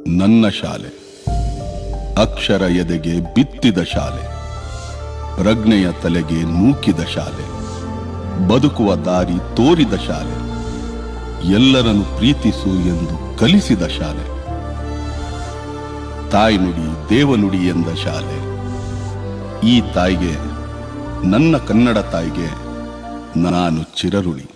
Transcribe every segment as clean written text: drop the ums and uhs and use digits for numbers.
ನನ್ನ ಶಾಲೆ, ಅಕ್ಷರ ಎದೆಗೆ ಬಿತ್ತಿದ ಶಾಲೆ, ಪ್ರಜ್ಞೆಯ ತಲೆಗೆ ನೂಕಿದ ಶಾಲೆ, ಬದುಕುವ ದಾರಿ ತೋರಿದ ಶಾಲೆ, ಎಲ್ಲರನ್ನು ಪ್ರೀತಿಸು ಎಂದು ಕಲಿಸಿದ ಶಾಲೆ, ತಾಯಿ ನುಡಿ ದೇವನುಡಿ ಎಂದ ಶಾಲೆ. ಈ ತಾಯಿಗೆ, ನನ್ನ ಕನ್ನಡ ತಾಯಿಗೆ ನಾನು ಚಿರಋಣಿ.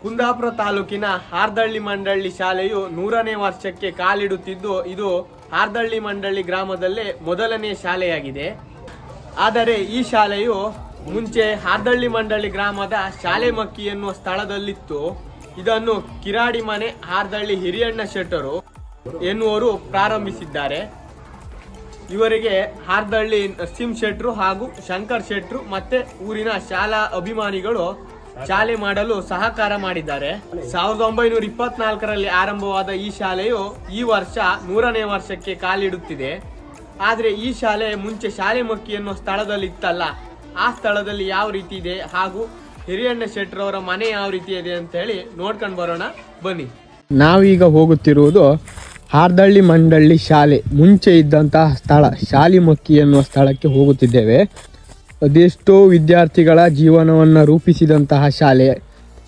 ಕುಂದಾಪುರ ತಾಲೂಕಿನ ಹಾರ್ದಳ್ಳಿ ಮಂಡಳ್ಳಿ ಶಾಲೆಯು 100ನೇ ವರ್ಷಕ್ಕೆ ಕಾಲಿಡುತ್ತಿದ್ದು, ಇದು ಹಾರ್ದಳ್ಳಿ ಮಂಡಳ್ಳಿ ಗ್ರಾಮದಲ್ಲೇ ಮೊದಲನೇ ಶಾಲೆಯಾಗಿದೆ. ಆದರೆ ಈ ಶಾಲೆಯು ಮುಂಚೆ ಹಾರ್ದಳ್ಳಿ ಮಂಡಳ್ಳಿ ಗ್ರಾಮದ ಶಾಲೆ ಮಕ್ಕಿ ಎನ್ನುವ ಸ್ಥಳದಲ್ಲಿತ್ತು. ಇದನ್ನು ಕಿರಾಡಿ ಮನೆ ಹಾರ್ದಳ್ಳಿ ಹಿರಿಯಣ್ಣ ಶೆಟ್ಟರು ಎನ್ನುವರು ಪ್ರಾರಂಭಿಸಿದ್ದಾರೆ. ಇವರಿಗೆ ಹಾರ್ದಳ್ಳಿ ನರಸಿಂಹ ಶೆಟ್ರು ಹಾಗೂ ಶಂಕರ್ ಶೆಟ್ರು ಮತ್ತೆ ಊರಿನ ಶಾಲಾ ಅಭಿಮಾನಿಗಳು ಶಾಲೆ ಮಾಡಲು ಸಹಕಾರ ಮಾಡಿದ್ದಾರೆ. 1924ರಲ್ಲಿ ಆರಂಭವಾದ ಈ ಶಾಲೆಯು ಈ ವರ್ಷ 100ನೇ ವರ್ಷಕ್ಕೆ ಕಾಲಿಡುತ್ತಿದೆ. ಆದರೆ ಈ ಶಾಲೆ ಮುಂಚೆ ಶಾಲೆ ಮಕ್ಕಿ ಎನ್ನುವ ಸ್ಥಳದಲ್ಲಿ ಇತ್ತಲ್ಲ, ಆ ಸ್ಥಳದಲ್ಲಿ ಯಾವ ರೀತಿ ಇದೆ ಹಾಗೂ ಹಿರಿಯಣ್ಣ ಶೆಟ್ರವರ ಮನೆ ಯಾವ ರೀತಿ ಇದೆ ಅಂತ ಹೇಳಿ ನೋಡ್ಕೊಂಡು ಬರೋಣ ಬನ್ನಿ. ನಾವೀಗ ಹೋಗುತ್ತಿರುವುದು ಹಾರ್ದಳ್ಳಿ ಮಂಡಳ್ಳಿ ಶಾಲೆ ಮುಂಚೆ ಇದ್ದಂತಹ ಸ್ಥಳ ಶಾಲಿಮಕ್ಕಿ ಎನ್ನುವ ಸ್ಥಳಕ್ಕೆ ಹೋಗುತ್ತಿದ್ದೇವೆ. ಅದೆಷ್ಟೋ ವಿದ್ಯಾರ್ಥಿಗಳ ಜೀವನವನ್ನು ರೂಪಿಸಿದಂತಹ ಶಾಲೆ.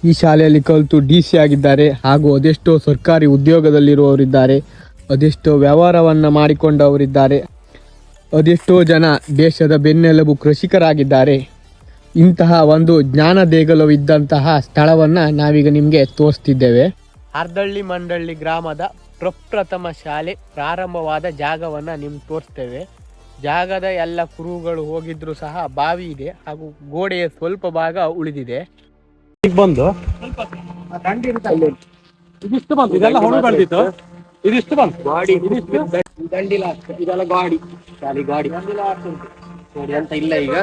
ಈ ಶಾಲೆಯಲ್ಲಿ ಕಲಿತು DC ಆಗಿದ್ದಾರೆ ಹಾಗೂ ಅದೆಷ್ಟೋ ಸರ್ಕಾರಿ ಉದ್ಯೋಗದಲ್ಲಿರುವವರಿದ್ದಾರೆ, ಅದೆಷ್ಟೋ ವ್ಯವಹಾರವನ್ನು ಮಾಡಿಕೊಂಡವರಿದ್ದಾರೆ, ಅದೆಷ್ಟೋ ಜನ ದೇಶದ ಬೆನ್ನೆಲುಬು ಕೃಷಿಕರಾಗಿದ್ದಾರೆ. ಇಂತಹ ಒಂದು ಜ್ಞಾನ ದೇಗುಲವಿದ್ದಂತಹ ಸ್ಥಳವನ್ನು ನಾವೀಗ ನಿಮಗೆ ತೋರಿಸ್ತಿದ್ದೇವೆ. ಹಾರ್ದಳ್ಳಿ ಮಂಡಳ್ಳಿ ಗ್ರಾಮದ ಪ್ರಪ್ರಥಮ ಶಾಲೆ ಪ್ರಾರಂಭವಾದ ಜಾಗವನ್ನು ನಿಮ್ಗೆ ತೋರಿಸ್ತೇವೆ. ಜಾಗದ ಎಲ್ಲ ಕುರುಹುಗಳು ಹೋಗಿದ್ರು ಸಹ ಬಾವಿ ಇದೆ ಹಾಗೂ ಗೋಡೆಯ ಸ್ವಲ್ಪ ಭಾಗ ಉಳಿದಿದೆ. ಬಂದು ಇದಿಷ್ಟು ಬಂತು, ಇದೆಲ್ಲ ಹೊಣ ಬೆಳೆದಿತ್ತು, ಇದಿಷ್ಟು ಬಂತು ಗಾಡಿ, ದಂಡಿಲ ಇದೆಲ್ಲ ಗಾಡಿ ಶಾಲಿ ಗಾಡಿ ನೋಡಿ ಅಂತ ಇಲ್ಲ. ಈಗ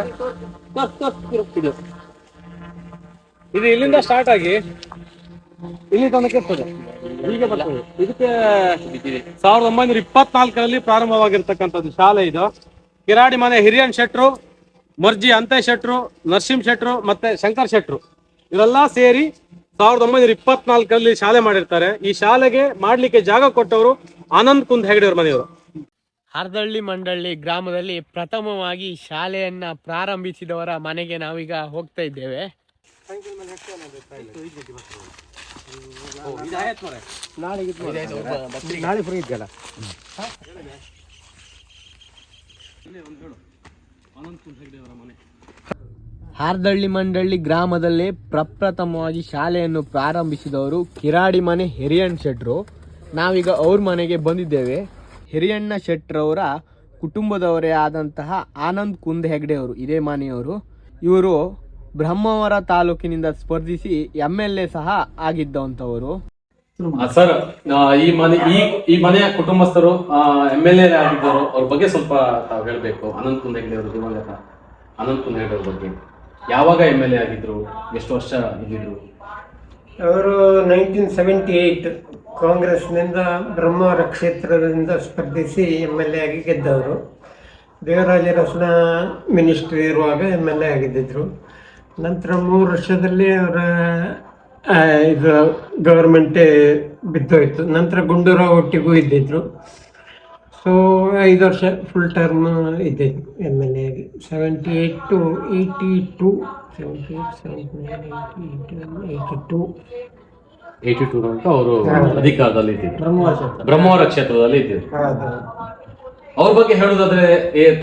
ಇದು ಇಲ್ಲಿಂದ ಸ್ಟಾರ್ಟ್ ಆಗಿ ಇಲ್ಲಿ ತನಕ ಇರ್ತದೆ. ಹೀಗೆ ಬರ್ತದೆ. ಇದಕ್ಕೆ 1924ರಲ್ಲಿ ಪ್ರಾರಂಭವಾಗಿರ್ತಕ್ಕಂಥದ್ದು ಶಾಲೆ. ಇದು ಕಿರಾಡಿ ಮನೆ ಹಿರಿಯನ್ ಶೆಟ್ರು, ಮರ್ಜಿ ಅಂತೇ ಶೆಟ್ರು, ನರಸಿಂಹ ಶೆಟ್ರು ಮತ್ತೆ ಶಂಕರ್ ಶೆಟ್ರು ಇವರೆಲ್ಲ ಸೇರಿ 1924ರಲ್ಲಿ ಶಾಲೆ ಮಾಡಿರ್ತಾರೆ. ಈ ಶಾಲೆಗೆ ಮಾಡ್ಲಿಕ್ಕೆ ಜಾಗ ಕೊಟ್ಟವರು ಆನಂದ್ ಕುಂದ್ ಹೆಗಡೆ ಅವ್ರ ಮನೆಯವರು. ಹಾರ್ದಳ್ಳಿ ಮಂಡಳ್ಳಿ ಗ್ರಾಮದಲ್ಲಿ ಪ್ರಥಮವಾಗಿ ಶಾಲೆಯನ್ನ ಪ್ರಾರಂಭಿಸಿದವರ ಮನೆಗೆ ನಾವೀಗ ಹೋಗ್ತಾ ಇದ್ದೇವೆ. ಹಾರ್ದಳ್ಳಿ ಮಂಡಳ್ಳಿ ಗ್ರಾಮದಲ್ಲೇ ಪ್ರಪ್ರಥಮವಾಗಿ ಶಾಲೆಯನ್ನು ಪ್ರಾರಂಭಿಸಿದವರು ಕಿರಾಡಿ ಮನೆ ಹಿರಿಯಣ್ಣ ಶೆಟ್ರು. ನಾವೀಗ ಅವ್ರ ಮನೆಗೆ ಬಂದಿದ್ದೇವೆ. ಹಿರಿಯಣ್ಣ ಶೆಟ್ರವರ ಕುಟುಂಬದವರೇ ಆದಂತಹ ಆನಂದ್ ಕುಂದ್ ಹೆಗ್ಡೆ ಅವರು ಇದೇ ಮನೆಯವರು. ಇವರು ಬ್ರಹ್ಮಾವರ ತಾಲೂಕಿನಿಂದ ಸ್ಪರ್ಧಿಸಿ MLA ಸಹ ಆಗಿದ್ದಂಥವರು. ಸರ್, ಈ ಮನೆಯ ಕುಟುಂಬಸ್ಥರು MLA ಆಗಿದ್ದರು. ಅವ್ರ ಬಗ್ಗೆ ಸ್ವಲ್ಪ ತಾವು ಹೇಳ್ಬೇಕು. ಅನಂತ್ ಕುಂದ್ ಹೆಗ್ಡೆ ಅವರು, ದಿವಂಗತ ಅನಂತ್ ಕುಂದ್ ಹೆಗ್ಡೆ ಅವ್ರ ಬಗ್ಗೆ. ಯಾವಾಗ MLA ಆಗಿದ್ರು, ಎಷ್ಟು ವರ್ಷ ಇದ್ದಿದ್ರು? ಅವರು 1978 ಕಾಂಗ್ರೆಸ್ನಿಂದ ಬ್ರಹ್ಮಾವರ ಕ್ಷೇತ್ರದಿಂದ ಸ್ಪರ್ಧಿಸಿ MLA ಆಗಿ ಗೆದ್ದವರು. ದೇವರಾಜ ರಸನ ಮಿನಿಸ್ಟ್ರಿ ಇರುವಾಗ MLA ಆಗಿದ್ದರು. ನಂತರ 3 ವರ್ಷದಲ್ಲಿ ಅವರ ಇದು ಗವರ್ಮೆಂಟೇ ಬಿದ್ದೋಯ್ತು. ನಂತರ ಗುಂಡೂರಾವ್ ಒಟ್ಟಿಗೂ ಇದ್ದಿದ್ರು. ಸೊ 5 ವರ್ಷ ಫುಲ್ ಟರ್ಮ್ ಇದ್ದಿದ್ದು MLA ಆಗಿ. 78 to 82, 82 ತನಕ ಅವರು ಅಧಿಕಾರದಲ್ಲಿ ಇದ್ದಿದ್ರು, ಬ್ರಹ್ಮಾವರ ಕ್ಷೇತ್ರದಲ್ಲಿ ಇದ್ದಿದ್ರು. ಅವ್ರ ಬಗ್ಗೆ ಹೇಳುದಾದ್ರೆ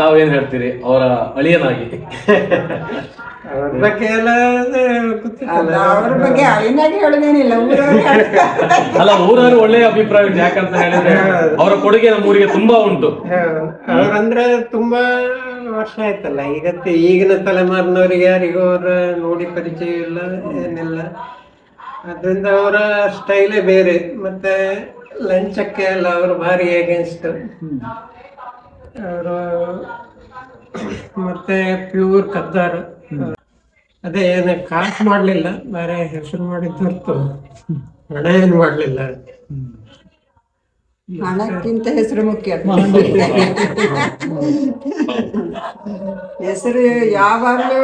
ತಾವೇನ್ ಹೇಳ್ತೀರಿ? ಅವರ ಅಳಿಯನಾಗಿ ಅವ್ರ ಬಗ್ಗೆ ಎಲ್ಲ ಅವ್ರ ಬಗ್ಗೆ ಅಳಿನಾಗಿ ಹೇಳೋದೇನಿಲ್ಲ. ಅಲ್ಲ, ಊರವರು ಒಳ್ಳೆಯ ಅಭಿಪ್ರಾಯ. ಯಾಕಂತ ಹೇಳಿದ್ರೆ ಅವರ ಕೊಡುಗೆ ನಮ್ಮ ಊರಿಗೆ ತುಂಬಾ ಉಂಟು. ಅವ್ರಂದ್ರೆ ತುಂಬಾ ವರ್ಷ ಆಯ್ತಲ್ಲ. ಈಗಿನ ತಲೆಮಾರಿನವ್ರಿಗೆ ಯಾರಿಗೂ ಅವ್ರ ನೋಡಿ ಪರಿಚಯ ಇಲ್ಲ, ಏನಿಲ್ಲ. ಅದರಿಂದ ಅವರ ಸ್ಟೈಲೇ ಬೇರೆ. ಮತ್ತೆ ಲಂಚಕ್ಕೆ ಎಲ್ಲ ಅವರು ಭಾರಿ ಅಗೇನ್ಸ್ಟ್ ಅವರು. ಮತ್ತೆ ಪ್ಯೂರ್ ಕದ್ದಾರ. ಅದೇ ಏನು ಕಾಸು ಮಾಡಲಿಲ್ಲ, ಬೇರೆ ಹೆಸರು ಮಾಡಿದ್ದು ಹೊರತು ಹಣ ಏನು ಮಾಡಲಿಲ್ಲ. ಹಣಕ್ಕಿಂತ ಹೆಸರು ಮುಖ್ಯ. ಹೆಸರು ಯಾವಾಗಲೂ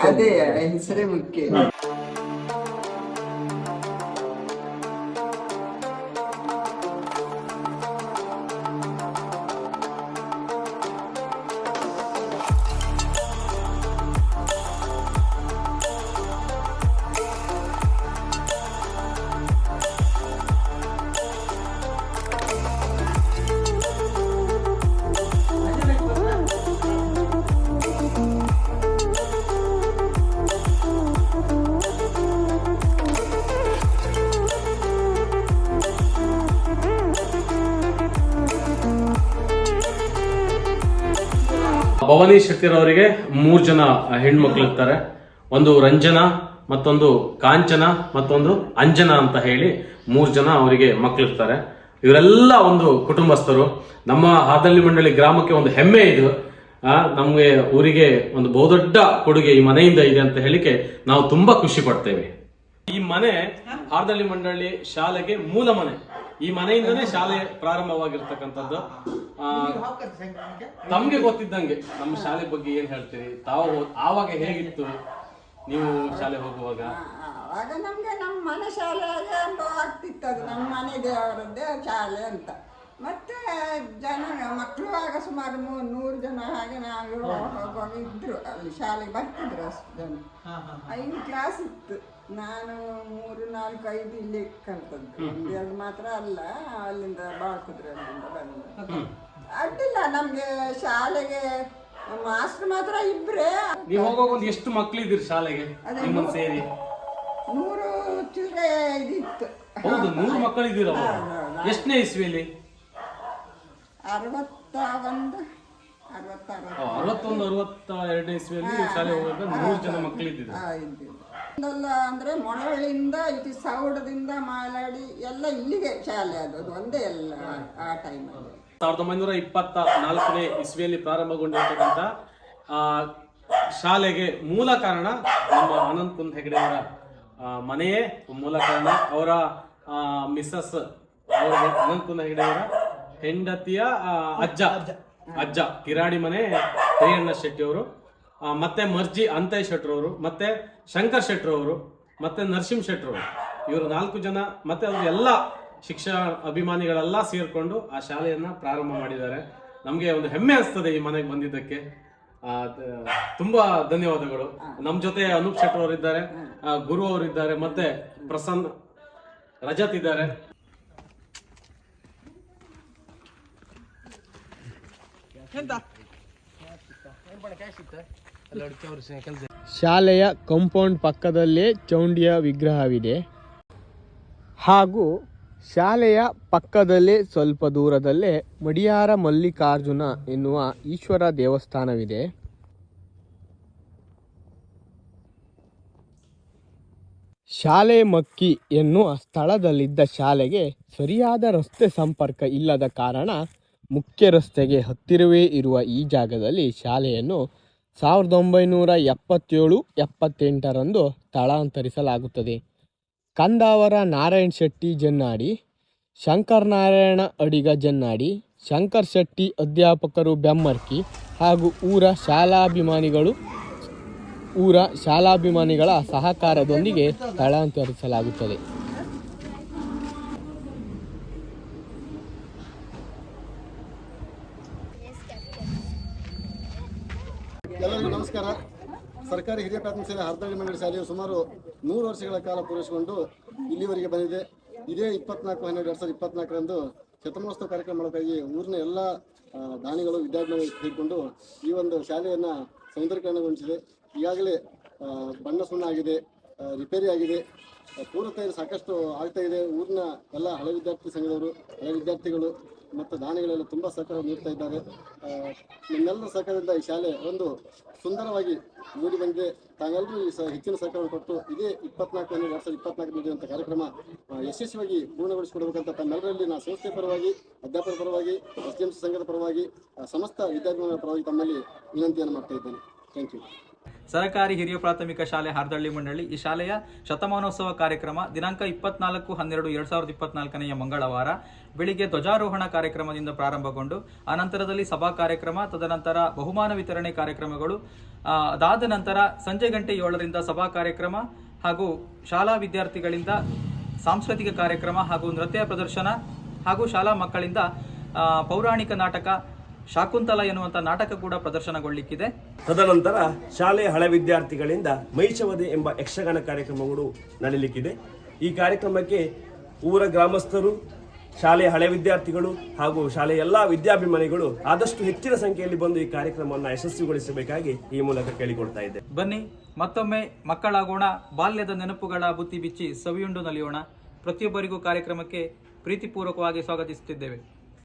ಅದೇ ಹೆಸರೇ ಮುಖ್ಯ. ಭವಾನಿ ಶೆಟ್ಟಿರವರಿಗೆ 3 ಜನ ಹೆಣ್ಮಕ್ಳು ಇರ್ತಾರೆ. ಒಂದು ರಂಜನಾ, ಮತ್ತೊಂದು ಕಾಂಚನ, ಮತ್ತೊಂದು ಅಂಜನಾ ಅಂತ ಹೇಳಿ 3 ಜನ ಅವರಿಗೆ ಮಕ್ಕಳಿರ್ತಾರೆ. ಇವರೆಲ್ಲ ಒಂದು ಕುಟುಂಬಸ್ಥರು. ನಮ್ಮ ಹಾರ್ದಳ್ಳಿ ಮಂಡಳಿ ಗ್ರಾಮಕ್ಕೆ ಒಂದು ಹೆಮ್ಮೆ ಇದು. ನಮಗೆ ಊರಿಗೆ ಒಂದು ಬಹುದೊಡ್ಡ ಕೊಡುಗೆ ಈ ಮನೆಯಿಂದ ಇದೆ ಅಂತ ಹೇಳಿಕೆ ನಾವು ತುಂಬಾ ಖುಷಿ ಪಡ್ತೇವೆ. ಈ ಮನೆ ಹಾರ್ದಳ್ಳಿ ಮಂಡಳಿ ಶಾಲೆಗೆ ಮೂಲ ಮನೆ. ಈ ಮನೆಯಿಂದನೇ ಶಾಲೆ ಪ್ರಾರಂಭವಾಗಿರ್ತಕ್ಕಂಥದ್ದು. ತಮ್ಗೆ ಗೊತ್ತಿದ್ದಂಗೆ ನಮ್ಮ ಶಾಲೆ ಬಗ್ಗೆ ಏನ್ ಹೇಳ್ತೀರಿ? ತಾವು ಆವಾಗ ಹೇಗಿತ್ತು ನೀವು ಶಾಲೆ ಹೋಗುವಾಗ? ಆವಾಗ ನಮ್ಗೆ ನಮ್ಮ ಮನೆ ಶಾಲೆ ಅನುಭವ ಆಗ್ತಿತ್ತು. ಅದು ನಮ್ಮ ಮನೆ ದೇವರದ್ದೇ ಶಾಲೆ ಅಂತ. ಮತ್ತೆ ಜನ ಮಕ್ಕಳು ಆಗ ಸುಮಾರು 100 ಜನ ಹಾಗೆ ನಾವು ಹೋಗುವಾಗ ಇದ್ರು. ಅಲ್ಲಿ ಶಾಲೆಗೆ ಬರ್ತಿದ್ರು ಅಷ್ಟು ಜನ. 5 ಕ್ಲಾಸ್ ಇತ್ತು. ನಾನು 3, 4, 5 ಇಲ್ಲಿ ಕಲ್ತದ್ದು. 1-2 ಮಾತ್ರ ಅಲ್ಲ, ಅಲ್ಲಿಂದ ಬಾಳ್ಕುದ್ರೆ ಅಲ್ಲಿಂದ ಬಂದು. ಅಡ್ಡಿಲ್ಲ ನಮ್ಗೆ ಶಾಲೆಗೆ ಮಾಸ್ಟರ್ ಮಾತ್ರ ಇಬ್ರೇ. ನೀವು ಹೋಗುವಾಗ ಒಂದು ಎಷ್ಟು ಮಕ್ಕಳಿದ್ದೀರಿ ಶಾಲೆಗೆ ನಿಮ್ಮನ್ನು ಸೇರಿ? 100 ಚಿಲ್ಲರೆ ಇದಿತ್ತು. ಹೌದು, 100 ಮಕ್ಕಳಿದ್ದೀರ. ಎಷ್ಟನೇ ಇಸ್ವಿಯಲ್ಲಿ? 61, 62ನೇ ಇಸ್ವಿಯಲ್ಲಿ ಶಾಲೆ ಹೋಗುವಾಗ 100 ಜನ ಮಕ್ಕಳಿದ್ದಿದ್ರು. ಅಂದ್ರೆ ಮೊಳವಳ್ಳಿಯಿಂದ ಇತಿ ಸೌಡದಿಂದ ಮಾಲಾಡಿ ಎಲ್ಲ ಇಲ್ಲಿಗೆ ಶಾಲೆ ಅದು ಒಂದೇ ಎಲ್ಲ ಆ ಟೈಮಲ್ಲಿ. 1924ನೇ ಇಸ್ವಿಯಲ್ಲಿ ಪ್ರಾರಂಭಗೊಂಡಿರ್ತಕ್ಕಂಥ ಶಾಲೆಗೆ ಮೂಲ ಕಾರಣ ನಮ್ಮ ಅನಂತ್ ಕುಂದ್ ಹೆಗಡೆ ಅವರ ಮನೆಯೇ ಮೂಲ ಕಾರಣ. ಅವರ ಮಿಸಸ್ ಅನಂತ್ ಕುಂದ್ ಹೆಗಡೆ ಅವರ ಹೆಂಡತಿಯ ಅಜ್ಜ ಕಿರಾಡಿ ಮನೆ ಹಿರಿಯಣ್ಣ ಶೆಟ್ಟಿ ಅವರು, ಮತ್ತೆ ಮರ್ಜಿ ಅಂತಯ್ಯ ಶೆಟ್ರವರು, ಮತ್ತೆ ಶಂಕರ್ ಶೆಟ್ರವರು, ಮತ್ತೆ ನರಸಿಂಹ ಶೆಟ್ರವರು. ಇವರು 4 ಜನ ಮತ್ತೆ ಅವರು ಎಲ್ಲ ಶಿಕ್ಷಣ ಅಭಿಮಾನಿಗಳೆಲ್ಲ ಸೇರ್ಕೊಂಡು ಆ ಶಾಲೆಯನ್ನ ಪ್ರಾರಂಭ ಮಾಡಿದ್ದಾರೆ. ನಮಗೆ ಒಂದು ಹೆಮ್ಮೆ ಅನಿಸ್ತದೆ ಈ ಮನೆಗೆ ಬಂದಿದ್ದಕ್ಕೆ. ತುಂಬಾ ಧನ್ಯವಾದಗಳು. ನಮ್ಮ ಜೊತೆ ಅನೂಪ್ ಶೆಟ್ರ್ ಅವರಿದ್ದಾರೆ, ಗುರು ಅವರಿದ್ದಾರೆ, ಮತ್ತೆ ಪ್ರಸನ್ನ ರಜತ್ ಇದ್ದಾರೆ. ಶಾಲೆಯ ಕಾಂಪೌಂಡ್ ಪಕ್ಕದಲ್ಲೇ ಚೌಂಡಿಯ ವಿಗ್ರಹವಿದೆ. ಹಾಗೂ ಶಾಲೆಯ ಪಕ್ಕದಲ್ಲೇ ಸ್ವಲ್ಪ ದೂರದಲ್ಲೇ ಮಡಿಯಾರ ಮಲ್ಲಿಕಾರ್ಜುನ ಎನ್ನುವ ಈಶ್ವರ ದೇವಸ್ಥಾನವಿದೆ. ಶಾಲೆ ಮಕ್ಕಿ ಎನ್ನುವ ಸ್ಥಳದಲ್ಲಿದ್ದ ಶಾಲೆಗೆ ಸರಿಯಾದ ರಸ್ತೆ ಸಂಪರ್ಕ ಇಲ್ಲದ ಕಾರಣ ಮುಖ್ಯ ರಸ್ತೆಗೆ ಹತ್ತಿರವೇ ಇರುವ ಈ ಜಾಗದಲ್ಲಿ ಶಾಲೆಯನ್ನು 1977-78ರಂದು ಸ್ಥಳಾಂತರಿಸಲಾಗುತ್ತದೆ. ಕಂದಾವರ ನಾರಾಯಣ್ ಶೆಟ್ಟಿ ಜನ್ನಾಡಿ, ಶಂಕರ್ ನಾರಾಯಣ ಅಡಿಗ ಜನ್ನಾಡಿ, ಶಂಕರ್ ಶೆಟ್ಟಿ ಅಧ್ಯಾಪಕರು ಬೆಮ್ಮರ್ಕಿ ಹಾಗೂ ಊರ ಶಾಲಾಭಿಮಾನಿಗಳ ಸಹಕಾರದೊಂದಿಗೆ ಸ್ಥಳಾಂತರಿಸಲಾಗುತ್ತದೆ. ಎಲ್ಲರಿಗೂ ನಮಸ್ಕಾರ. ಸರ್ಕಾರಿ ಹಿರಿಯ ಪ್ರಾಥಮಿಕ ಶಾಲೆ ಹಾರ್ದಳ್ಳಿ ಮಂಡಳಿ ಶಾಲೆಯು ಸುಮಾರು 100 ವರ್ಷಗಳ ಕಾಲ ಪೂರೈಸಿಕೊಂಡು ಇಲ್ಲಿವರೆಗೆ ಬಂದಿದೆ. ಇದೇ 24/12/2024ರಂದು ಶತಮಾನೋತ್ಸವ ಕಾರ್ಯಕ್ರಮ ಮಾಡೋಕ್ಕಾಗಿ ಊರಿನ ಎಲ್ಲ ದಾನಿಗಳು ವಿದ್ಯಾರ್ಥಿಗಳು ಸೇರಿಕೊಂಡು ಈ ಒಂದು ಶಾಲೆಯನ್ನು ಸೌಂದರ್ಯೀಕರಣಗೊಳಿಸಿದೆ. ಈಗಾಗಲೇ ಬಣ್ಣ ಸುಣ್ಣ ಆಗಿದೆ, ರಿಪೇರಿ ಆಗಿದೆ, ಪೂರ್ವ ತಯಾರಿ ಸಾಕಷ್ಟು ಆಗ್ತಾ ಇದೆ. ಊರಿನ ಎಲ್ಲ ಹಳೆ ವಿದ್ಯಾರ್ಥಿ ಸಂಘದವರು, ಹಳೆ ವಿದ್ಯಾರ್ಥಿಗಳು ಮತ್ತು ದಾನಿಗಳೆಲ್ಲ ತುಂಬ ಸಹಕಾರ ನೀಡ್ತಾ ಇದ್ದಾರೆ. ನಿಮ್ಮೆಲ್ಲರ ಸಹಕಾರದಿಂದ ಈ ಶಾಲೆ ಒಂದು ಸುಂದರವಾಗಿ ಮೂಡಿ ಬಂದಿದೆ. ತಾವೆಲ್ಲರೂ ಈ ಹೆಚ್ಚಿನ ಸಹಕಾರ ಕೊಟ್ಟು ಇದೇ 24/2024 ನಡೆಯುವಂಥ ಕಾರ್ಯಕ್ರಮ ಯಶಸ್ವಿಯಾಗಿ ಪೂರ್ಣಗೊಳಿಸಿಕೊಡಬೇಕಂತ ತಮ್ಮೆಲ್ಲರಲ್ಲಿ ನಾನು ಸಂಸ್ಥೆ ಪರವಾಗಿ, ಅಧ್ಯಾಪಕರ ಪರವಾಗಿ, SDMC ಸಂಘದ ಪರವಾಗಿ, ಸಮಸ್ತ ವಿದ್ಯಾರ್ಥಿಗಳ ಪರವಾಗಿ ತಮ್ಮಲ್ಲಿ ವಿನಂತಿಯನ್ನು ಮಾಡ್ತಾ ಇದ್ದೇನೆ. Thank you. ಸರಕಾರಿ ಹಿರಿಯ ಪ್ರಾಥಮಿಕ ಶಾಲೆ ಹಾರ್ದಳ್ಳಿ ಮಂಡಳಿ ಈ ಶಾಲೆಯ ಶತಮಾನೋತ್ಸವ ಕಾರ್ಯಕ್ರಮ ದಿನಾಂಕ 24/12/2024 ಮಂಗಳವಾರ ಬೆಳಿಗ್ಗೆ ಧ್ವಜಾರೋಹಣ ಕಾರ್ಯಕ್ರಮದಿಂದ ಪ್ರಾರಂಭಗೊಂಡು ಅನಂತರದಲ್ಲಿ ಸಭಾ ಕಾರ್ಯಕ್ರಮ, ತದನಂತರ ಬಹುಮಾನ ವಿತರಣೆ ಕಾರ್ಯಕ್ರಮಗಳು, ಅದಾದ ನಂತರ ಸಂಜೆ ಗಂಟೆ 7ರಿಂದ ಸಭಾ ಕಾರ್ಯಕ್ರಮ ಹಾಗೂ ಶಾಲಾ ವಿದ್ಯಾರ್ಥಿಗಳಿಂದ ಸಾಂಸ್ಕೃತಿಕ ಕಾರ್ಯಕ್ರಮ ಹಾಗೂ ನೃತ್ಯ ಪ್ರದರ್ಶನ ಹಾಗೂ ಶಾಲಾ ಮಕ್ಕಳಿಂದ ಪೌರಾಣಿಕ ನಾಟಕ ಶಾಕುಂತಲ ಎನ್ನುವಂಥ ನಾಟಕ ಕೂಡ ಪ್ರದರ್ಶನಗೊಳ್ಳಿಕ್ಕಿದೆ. ತದನಂತರ ಶಾಲೆಯ ಹಳೆ ವಿದ್ಯಾರ್ಥಿಗಳಿಂದ ಮಹಿಷವಧೆ ಎಂಬ ಯಕ್ಷಗಾನ ಕಾರ್ಯಕ್ರಮಗಳು ನಡೆಯಲಿಕ್ಕಿದೆ. ಈ ಕಾರ್ಯಕ್ರಮಕ್ಕೆ ಊರ ಗ್ರಾಮಸ್ಥರು, ಶಾಲೆಯ ಹಳೆ ವಿದ್ಯಾರ್ಥಿಗಳು ಹಾಗೂ ಶಾಲೆಯ ಎಲ್ಲ ವಿದ್ಯಾಭಿಮಾನಿಗಳು ಆದಷ್ಟು ಹೆಚ್ಚಿನ ಸಂಖ್ಯೆಯಲ್ಲಿ ಬಂದು ಈ ಕಾರ್ಯಕ್ರಮವನ್ನು ಯಶಸ್ವಿಗೊಳಿಸಬೇಕಾಗಿ ಈ ಮೂಲಕ ಕೇಳಿಕೊಳ್ತಾ ಇದ್ದೆ. ಬನ್ನಿ ಮತ್ತೊಮ್ಮೆ ಮಕ್ಕಳಾಗೋಣ, ಬಾಲ್ಯದ ನೆನಪುಗಳ ಬುತ್ತಿ ಬಿಚ್ಚಿ ಸವಿಯುಂಡು ನಲಿಯೋಣ. ಪ್ರತಿಯೊಬ್ಬರಿಗೂ ಕಾರ್ಯಕ್ರಮಕ್ಕೆ ಪ್ರೀತಿಪೂರ್ವಕವಾಗಿ ಸ್ವಾಗತಿಸುತ್ತಿದ್ದೇವೆ.